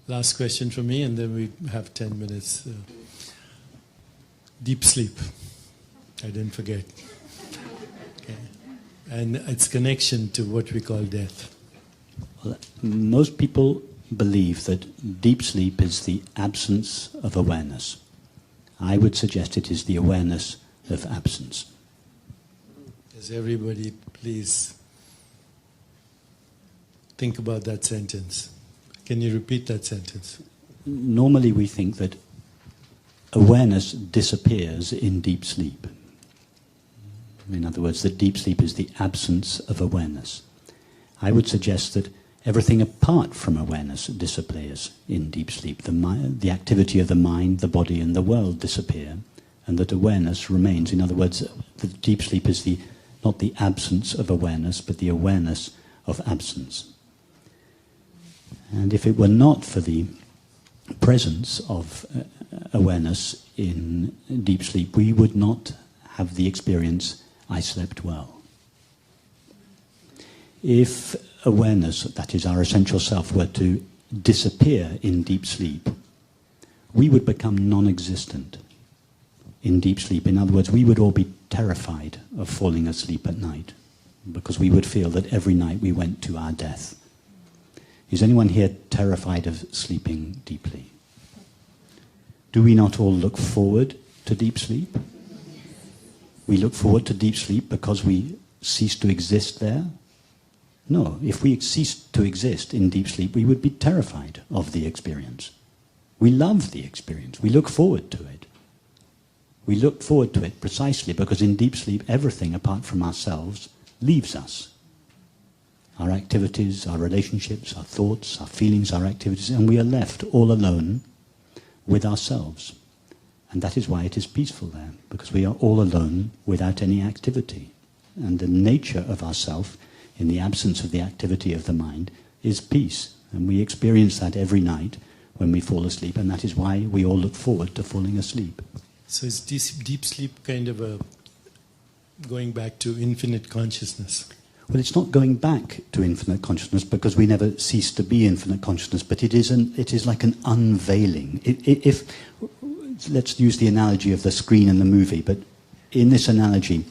Last question from me, and then we have 10 minutes. Deep sleep. I didn't forget. Okay. And its connection to what we call death. Well, most people believe that deep sleep is the absence of awareness. I would suggest it is the awareness of absence. Does everybody please think about that sentence? Can you repeat that sentence? Normally we think that awareness disappears in deep sleep. In other words, that deep sleep is the absence of awareness. I would suggest that everything apart from awareness disappears in deep sleep. The activity of the mind, the body and the world disappear, and that awareness remains. In other words, the deep sleep is not the absence of awareness, but the awareness of absence. And if it were not for the presence of awareness in deep sleep, we would not have the experience, I slept well. If awareness, that is our essential self, were to disappear in deep sleep, we would become non-existent in deep sleep. In other words, we would all be terrified of falling asleep at night, because we would feel that every night we went to our death. Is anyone here terrified of sleeping deeply? Do we not all look forward to deep sleep? We look forward to deep sleep because we cease to exist there? No, if we ceased to exist in deep sleep, we would be terrified of the experience. We love the experience. We look forward to it. We look forward to it precisely because in deep sleep, everything apart from ourselves leaves us. Our activities, our relationships, our thoughts, our feelings, our activities, and we are left all alone with ourselves. And that is why it is peaceful there, because we are all alone without any activity. And the nature of ourself, in the absence of the activity of the mind, is peace. And we experience that every night when we fall asleep, and that is why we all look forward to falling asleep. So is deep sleep kind of going back to infinite consciousness? Well, it's not going back to infinite consciousness because we never cease to be infinite consciousness, but it is like an unveiling. Let's use the analogy of the screen in the movie, but in this analogy,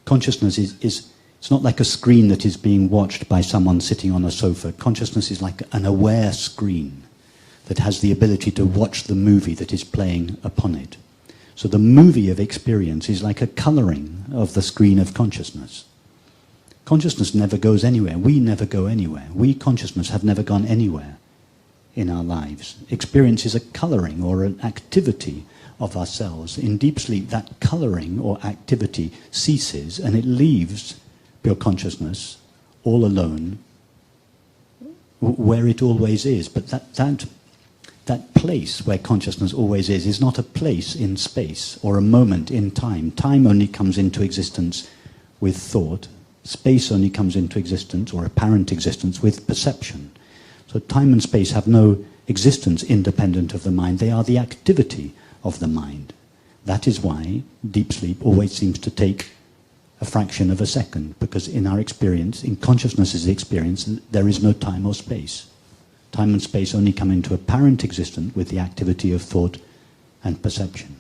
consciousness it's not like a screen that is being watched by someone sitting on a sofa. Consciousness is like an aware screen that has the ability to watch the movie that is playing upon it. So the movie of experience is like a colouring of the screen of consciousness. Consciousness never goes anywhere. We never go anywhere. We, consciousness, have never gone anywhere in our lives. Experience is a colouring or an activity of ourselves. In deep sleep, that colouring or activity ceases and it leaves pure consciousness all alone where it always is. But that place where consciousness always is not a place in space or a moment in time. Time only comes into existence with thought. Space only comes into existence, or apparent existence, with perception. So time and space have no existence independent of the mind. They are the activity of the mind. That is why deep sleep always seems to take a fraction of a second, because in our experience, in consciousness's experience, there is no time or space. Time and space only come into apparent existence with the activity of thought and perception.